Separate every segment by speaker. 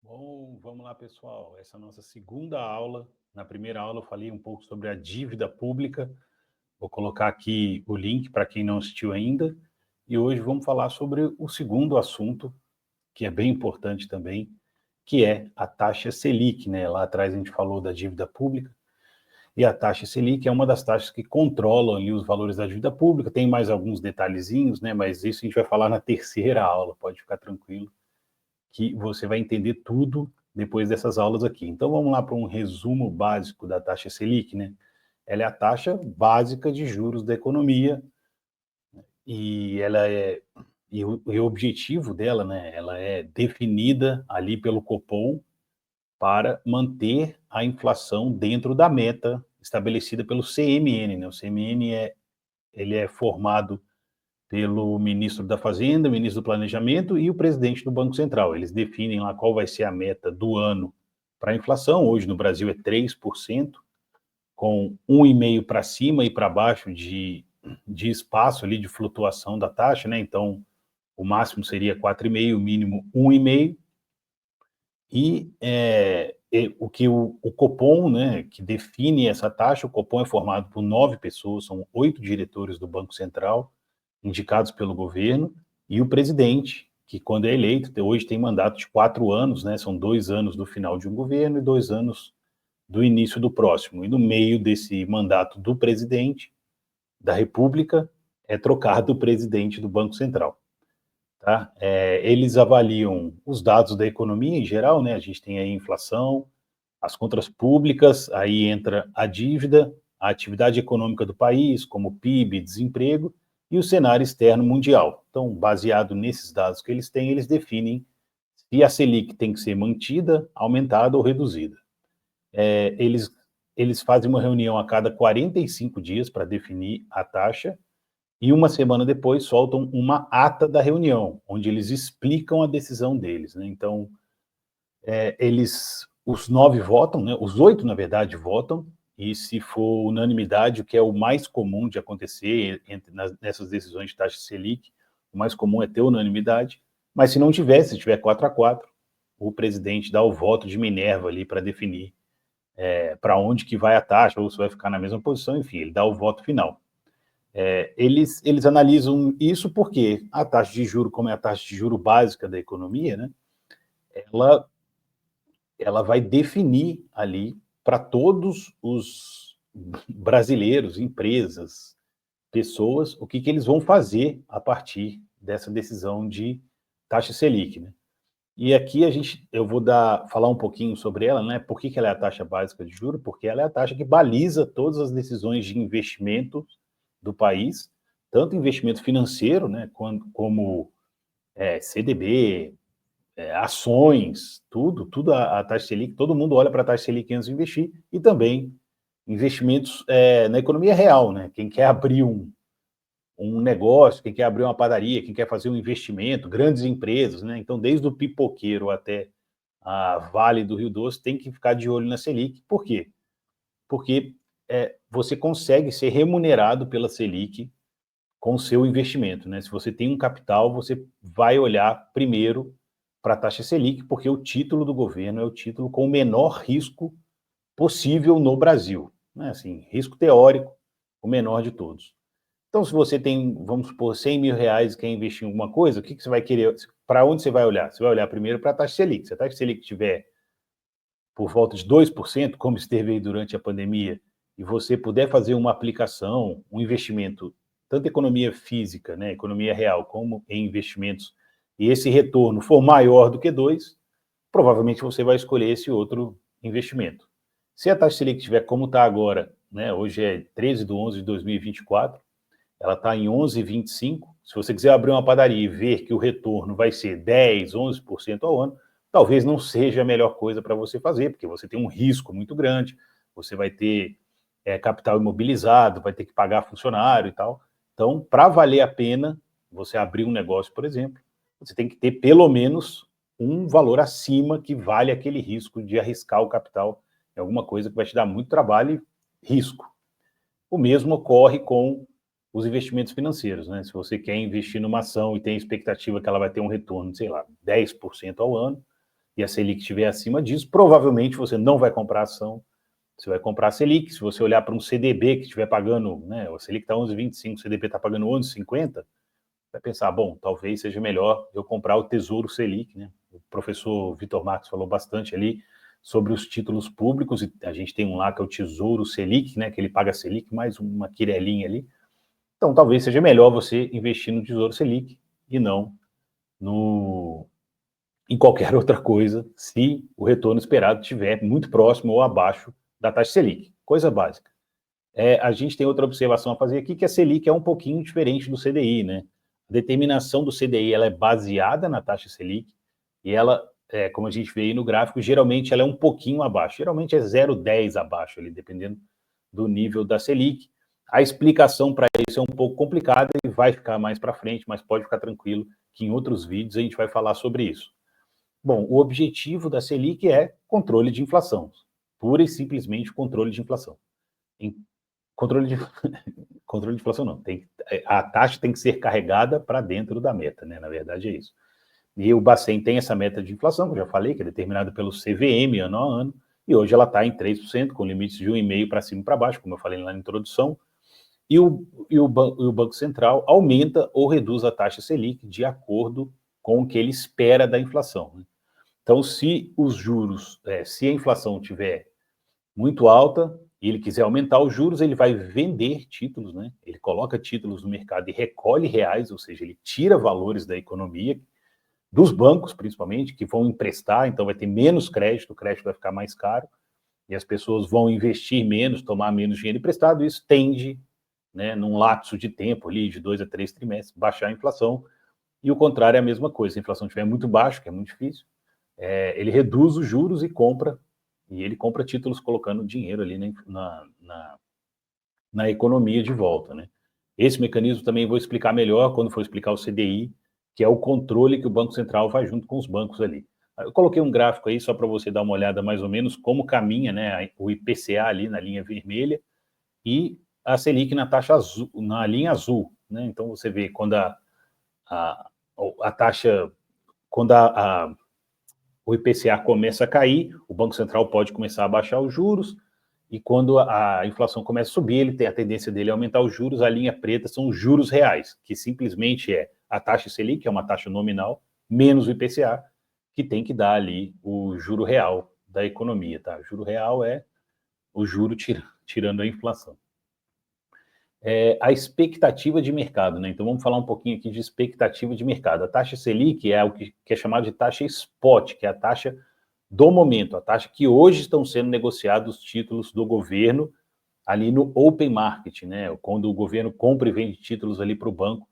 Speaker 1: Bom, vamos lá, pessoal. Essa é a nossa segunda aula. Na primeira aula eu falei um pouco sobre a dívida pública. Vou colocar aqui o link para quem não assistiu ainda. E hoje vamos falar sobre o segundo assunto, que é bem importante também, que é a taxa Selic, né? Lá atrás a gente falou da dívida pública. E a taxa Selic é uma das taxas que controlam ali os valores da dívida pública. Tem mais alguns detalhezinhos, né? Mas isso a gente vai falar na terceira aula, pode ficar tranquilo, que você vai entender tudo depois dessas aulas aqui. Então vamos lá para um resumo básico da taxa Selic, né? Ela é a taxa básica de juros da economia e ela é e o objetivo dela, né? Ela é definida ali pelo Copom para manter a inflação dentro da meta estabelecida pelo CMN, né? O CMN ele é formado pelo ministro da Fazenda, ministro do Planejamento e o presidente do Banco Central. Eles definem lá qual vai ser a meta do ano para a inflação. Hoje no Brasil é 3%, com 1,5% para cima e para baixo de espaço ali de flutuação da taxa, né? Então, o máximo seria 4,5%, o mínimo 1,5%. O que o Copom, né, que define essa taxa, o Copom é formado por 9 pessoas, são 8 diretores do Banco Central, indicados pelo governo, e o presidente, que quando é eleito, hoje tem mandato de 4 anos, né, são 2 anos do final de um governo e 2 anos do início do próximo. E no meio desse mandato do presidente da República, é trocado o presidente do Banco Central. Tá? Eles avaliam os dados da economia em geral, né? A gente tem aí a inflação, as contas públicas, aí entra a dívida, a atividade econômica do país, como PIB, desemprego, e o cenário externo mundial. Então, baseado nesses dados que eles têm, eles definem se a Selic tem que ser mantida, aumentada ou reduzida. Eles fazem uma reunião a cada 45 dias para definir a taxa, e uma semana depois soltam uma ata da reunião, onde eles explicam a decisão deles, né? Então, os 9 votam, né? Os 8, na verdade, votam, e se for unanimidade, o que é o mais comum de acontecer nessas decisões de taxa Selic, o mais comum é ter unanimidade, mas se não tiver, se tiver 4-4, o presidente dá o voto de Minerva ali para definir para onde que vai a taxa, ou se vai ficar na mesma posição, enfim, ele dá o voto final. Eles analisam isso porque a taxa de juro, como é a taxa de juro básica da economia, né, ela, ela vai definir ali para todos os brasileiros, empresas, pessoas, o que eles vão fazer a partir dessa decisão de taxa Selic, né? E aqui eu vou falar um pouquinho sobre ela, né? Por que ela é a taxa básica de juros? Porque ela é a taxa que baliza todas as decisões de investimento do país, tanto investimento financeiro, né, como CDB, ações, tudo a taxa Selic, todo mundo olha para a taxa Selic antes de investir, e também investimentos na economia real, né? Quem quer abrir um negócio, quem quer abrir uma padaria, quem quer fazer um investimento, grandes empresas, né? Então, desde o pipoqueiro até a Vale do Rio Doce, tem que ficar de olho na Selic. Por quê? Porque você consegue ser remunerado pela Selic com o seu investimento, né? Se você tem um capital, você vai olhar primeiro para a taxa Selic, porque o título do governo é o título com o menor risco possível no Brasil, né? Assim, risco teórico, o menor de todos. Então, se você tem, vamos supor, 100 mil reais e quer investir em alguma coisa, o que você vai querer? Para onde você vai olhar? Você vai olhar primeiro para a taxa Selic. Se a taxa Selic estiver por volta de 2%, como esteve aí durante a pandemia, e você puder fazer uma aplicação, um investimento, tanto economia física, né, economia real, como em investimentos, e esse retorno for maior do que 2, provavelmente você vai escolher esse outro investimento. Se a taxa Selic estiver como está agora, né, hoje é 13/11/2024, ela está em 11,25. Se você quiser abrir uma padaria e ver que o retorno vai ser 10, 11% ao ano, talvez não seja a melhor coisa para você fazer, porque você tem um risco muito grande, você vai ter capital imobilizado, vai ter que pagar funcionário e tal. Então, para valer a pena você abrir um negócio, por exemplo, você tem que ter pelo menos um valor acima que vale aquele risco de arriscar o capital em alguma coisa que vai te dar muito trabalho e risco. O mesmo ocorre com os investimentos financeiros, né? Se você quer investir numa ação e tem a expectativa que ela vai ter um retorno, sei lá, 10% ao ano, e a Selic estiver acima disso, provavelmente você não vai comprar ação, você vai comprar a Selic. Se você olhar para um CDB que estiver pagando, né, o Selic está 11,25, o CDB está pagando 11,50, vai pensar, bom, talvez seja melhor eu comprar o Tesouro Selic, né? O professor Vitor Marques falou bastante ali sobre os títulos públicos, e a gente tem um lá que é o Tesouro Selic, né, que ele paga Selic mais uma quirelinha ali. Então, talvez seja melhor você investir no Tesouro Selic e não em qualquer outra coisa, se o retorno esperado estiver muito próximo ou abaixo da taxa Selic. Coisa básica. A gente tem outra observação a fazer aqui, que a Selic é um pouquinho diferente do CDI, né? A determinação do CDI ela é baseada na taxa Selic e ela, como a gente vê aí no gráfico, geralmente ela é um pouquinho abaixo. Geralmente é 0,10 abaixo, ali, dependendo do nível da Selic. A explicação para isso é um pouco complicada e vai ficar mais para frente, mas pode ficar tranquilo que em outros vídeos a gente vai falar sobre isso. Bom, o objetivo da Selic é controle de inflação, pura e simplesmente controle de inflação. Controle de inflação não, a taxa tem que ser carregada para dentro da meta, né? Na verdade é isso. E o Bacen tem essa meta de inflação, que eu já falei, que é determinada pelo CVM ano a ano, e hoje ela está em 3%, com limites de 1,5% para cima e para baixo, como eu falei lá na introdução, e o Banco Central aumenta ou reduz a taxa Selic de acordo com o que ele espera da inflação, né? Então, se os juros, se a inflação tiver muito alta e ele quiser aumentar os juros, ele vai vender títulos, né? Ele coloca títulos no mercado e recolhe reais, ou seja, ele tira valores da economia, dos bancos principalmente, que vão emprestar, então vai ter menos crédito, o crédito vai ficar mais caro, e as pessoas vão investir menos, tomar menos dinheiro emprestado, e isso tende, né, num lapso de tempo ali, de 2 a 3 trimestres, baixar a inflação, e o contrário é a mesma coisa, se a inflação estiver muito baixa, que é muito difícil, ele reduz os juros e ele compra títulos colocando dinheiro ali na economia de volta, né? Esse mecanismo também vou explicar melhor quando for explicar o CDI, que é o controle que o Banco Central faz junto com os bancos ali. Eu coloquei um gráfico aí só para você dar uma olhada mais ou menos como caminha, né, o IPCA ali na linha vermelha e a Selic na taxa azul, na linha azul, né? Então você vê quando a taxa, quando o IPCA começa a cair, o Banco Central pode começar a baixar os juros, e quando a inflação começa a subir, ele tem a tendência dele a aumentar os juros. A linha preta são os juros reais, que simplesmente é a taxa Selic, que é uma taxa nominal, menos o IPCA, que tem que dar ali o juro real da economia, tá? O juro real é o juro tirando a inflação. A expectativa de mercado, né? Então vamos falar um pouquinho aqui de expectativa de mercado. A taxa Selic é o que é chamado de taxa spot, que é a taxa do momento, a taxa que hoje estão sendo negociados os títulos do governo ali no open market, né? Quando o governo compra e vende títulos ali para o banco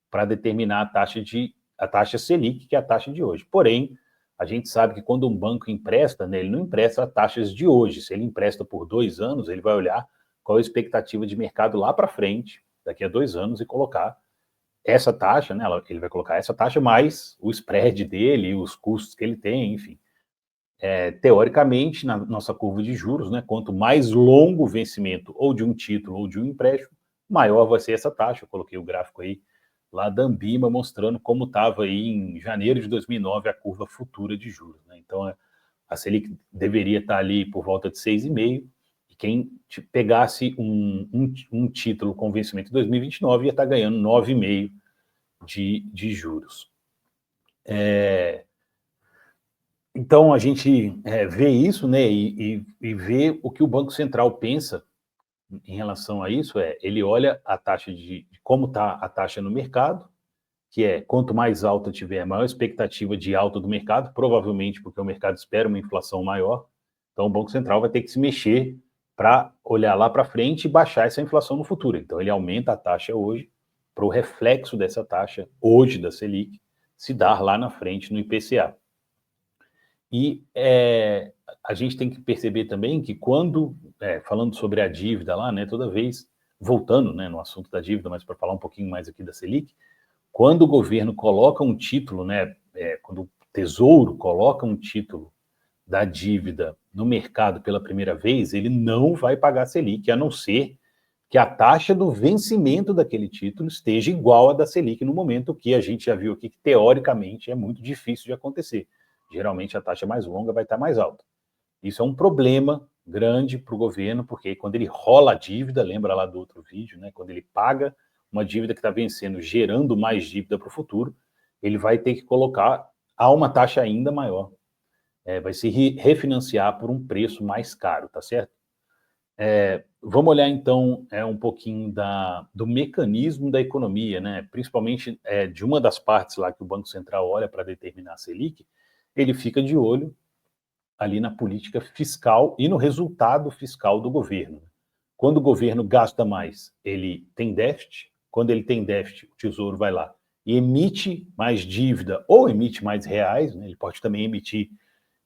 Speaker 1: para determinar a taxa Selic, que é a taxa de hoje. Porém, a gente sabe que quando um banco empresta, né, ele não empresta taxas de hoje. Se ele empresta por 2 anos, ele vai olhar qual a expectativa de mercado lá para frente, daqui a 2 anos, e colocar essa taxa, né? Ele vai colocar essa taxa mais o spread dele, os custos que ele tem, enfim. Teoricamente, na nossa curva de juros, né, quanto mais longo o vencimento ou de um título ou de um empréstimo, maior vai ser essa taxa. Eu coloquei o gráfico aí lá da Ambima mostrando como estava aí em janeiro de 2009 a curva futura de juros, né? Então, a Selic deveria estar ali por volta de 6,5%, e quem pegasse um título com vencimento em 2029 ia estar ganhando 9,5% de juros. Então, a gente vê isso, né, e vê o que o Banco Central pensa em relação a isso. Ele olha a taxa de como está a taxa no mercado, que quanto mais alta tiver, maior expectativa de alta do mercado, provavelmente porque o mercado espera uma inflação maior. Então, o Banco Central vai ter que se mexer para olhar lá para frente e baixar essa inflação no futuro. Então, ele aumenta a taxa hoje para o reflexo dessa taxa hoje da Selic se dar lá na frente no IPCA. E a gente tem que perceber também que quando, falando sobre a dívida lá, né, toda vez, voltando, né, no assunto da dívida, mas para falar um pouquinho mais aqui da Selic, quando o governo coloca um título, né, quando o Tesouro coloca um título da dívida no mercado pela primeira vez, ele não vai pagar Selic, a não ser que a taxa do vencimento daquele título esteja igual à da Selic no momento, que a gente já viu aqui que, teoricamente, é muito difícil de acontecer. geralmente a taxa mais longa vai estar mais alta. Isso é um problema grande para o governo, porque quando ele rola a dívida, lembra lá do outro vídeo, né? Quando ele paga uma dívida que está vencendo, gerando mais dívida para o futuro, ele vai ter que colocar a uma taxa ainda maior. Vai se refinanciar por um preço mais caro, tá certo? Vamos olhar então um pouquinho do mecanismo da economia, né? Principalmente de uma das partes lá que o Banco Central olha para determinar a Selic, ele fica de olho ali na política fiscal e no resultado fiscal do governo. Quando o governo gasta mais, ele tem déficit. Quando ele tem déficit, o Tesouro vai lá e emite mais dívida ou emite mais reais, né? Ele pode também emitir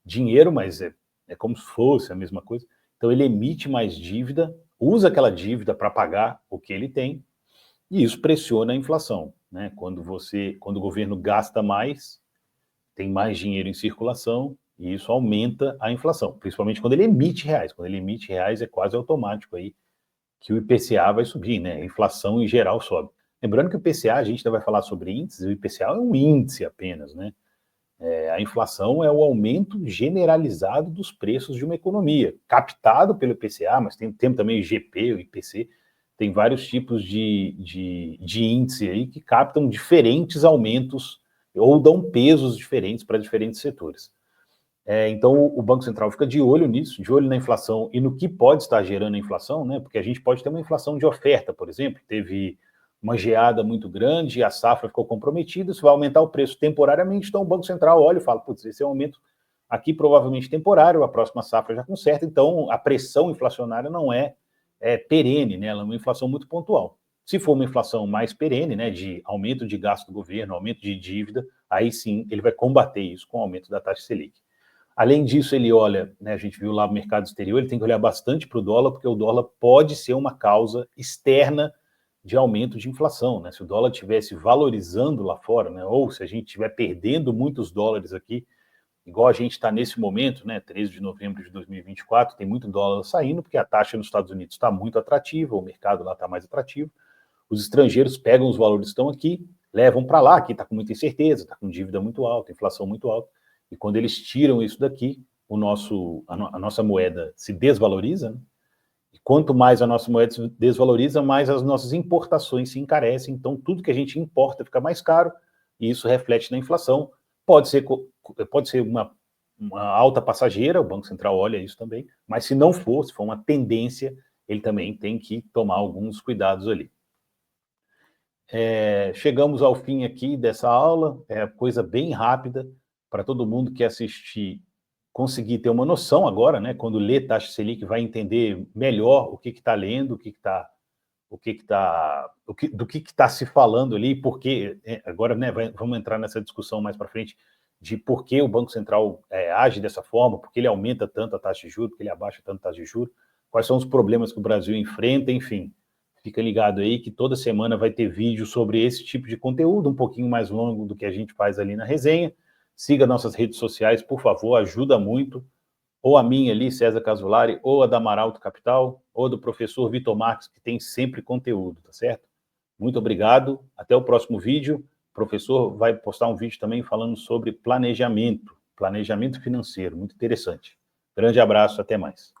Speaker 1: dinheiro, mas é como se fosse a mesma coisa. Então ele emite mais dívida, usa aquela dívida para pagar o que ele tem, e isso pressiona a inflação, né? Quando o governo gasta mais, tem mais dinheiro em circulação, e isso aumenta a inflação, principalmente quando ele emite reais. Quando ele emite reais, é quase automático aí que o IPCA vai subir, né? A inflação em geral sobe. Lembrando que o IPCA, a gente ainda vai falar sobre índices, o IPCA é um índice apenas, né? A inflação é o aumento generalizado dos preços de uma economia, captado pelo IPCA, mas tem também o IGP, o IPC, tem vários tipos de índice aí que captam diferentes aumentos ou dão pesos diferentes para diferentes setores. Então, o Banco Central fica de olho nisso, de olho na inflação e no que pode estar gerando a inflação, né? Porque a gente pode ter uma inflação de oferta, por exemplo, teve uma geada muito grande e a safra ficou comprometida, isso vai aumentar o preço temporariamente, então o Banco Central olha e fala, putz, esse é um aumento aqui provavelmente temporário, a próxima safra já conserta, então a pressão inflacionária não é perene, né? Ela é uma inflação muito pontual. Se for uma inflação mais perene, né, de aumento de gasto do governo, aumento de dívida, aí sim ele vai combater isso com o aumento da taxa Selic. Além disso, ele olha, né, a gente viu lá no mercado exterior, ele tem que olhar bastante para o dólar, porque o dólar pode ser uma causa externa de aumento de inflação, né? Se o dólar estivesse valorizando lá fora, né, ou se a gente estiver perdendo muitos dólares aqui, igual a gente está nesse momento, né, 13 de novembro de 2024, tem muito dólar saindo, porque a taxa nos Estados Unidos está muito atrativa, o mercado lá está mais atrativo, os estrangeiros pegam os valores que estão aqui, levam para lá, aqui está com muita incerteza, está com dívida muito alta, inflação muito alta, e quando eles tiram isso daqui, a nossa moeda se desvaloriza, né? E quanto mais a nossa moeda se desvaloriza, mais as nossas importações se encarecem, então tudo que a gente importa fica mais caro, e isso reflete na inflação. Pode ser uma alta passageira, o Banco Central olha isso também, mas se não for, se for uma tendência, ele também tem que tomar alguns cuidados ali. Chegamos ao fim aqui dessa aula, coisa bem rápida, para todo mundo que assistir conseguir ter uma noção agora, né? Quando lê taxa Selic, vai entender melhor o que está lendo, do que está se falando ali, porque agora, né, vamos entrar nessa discussão mais para frente de por que o Banco Central age dessa forma, por que ele aumenta tanto a taxa de juros, por que ele abaixa tanto a taxa de juros, quais são os problemas que o Brasil enfrenta, enfim. Fica ligado aí que toda semana vai ter vídeo sobre esse tipo de conteúdo, um pouquinho mais longo do que a gente faz ali na resenha. Siga nossas redes sociais, por favor, ajuda muito. Ou a minha ali, César Casolari, ou a da Amaralto Capital, ou do professor Vitor Marques, que tem sempre conteúdo, tá certo? Muito obrigado, até o próximo vídeo. O professor vai postar um vídeo também falando sobre planejamento financeiro, muito interessante. Grande abraço, até mais.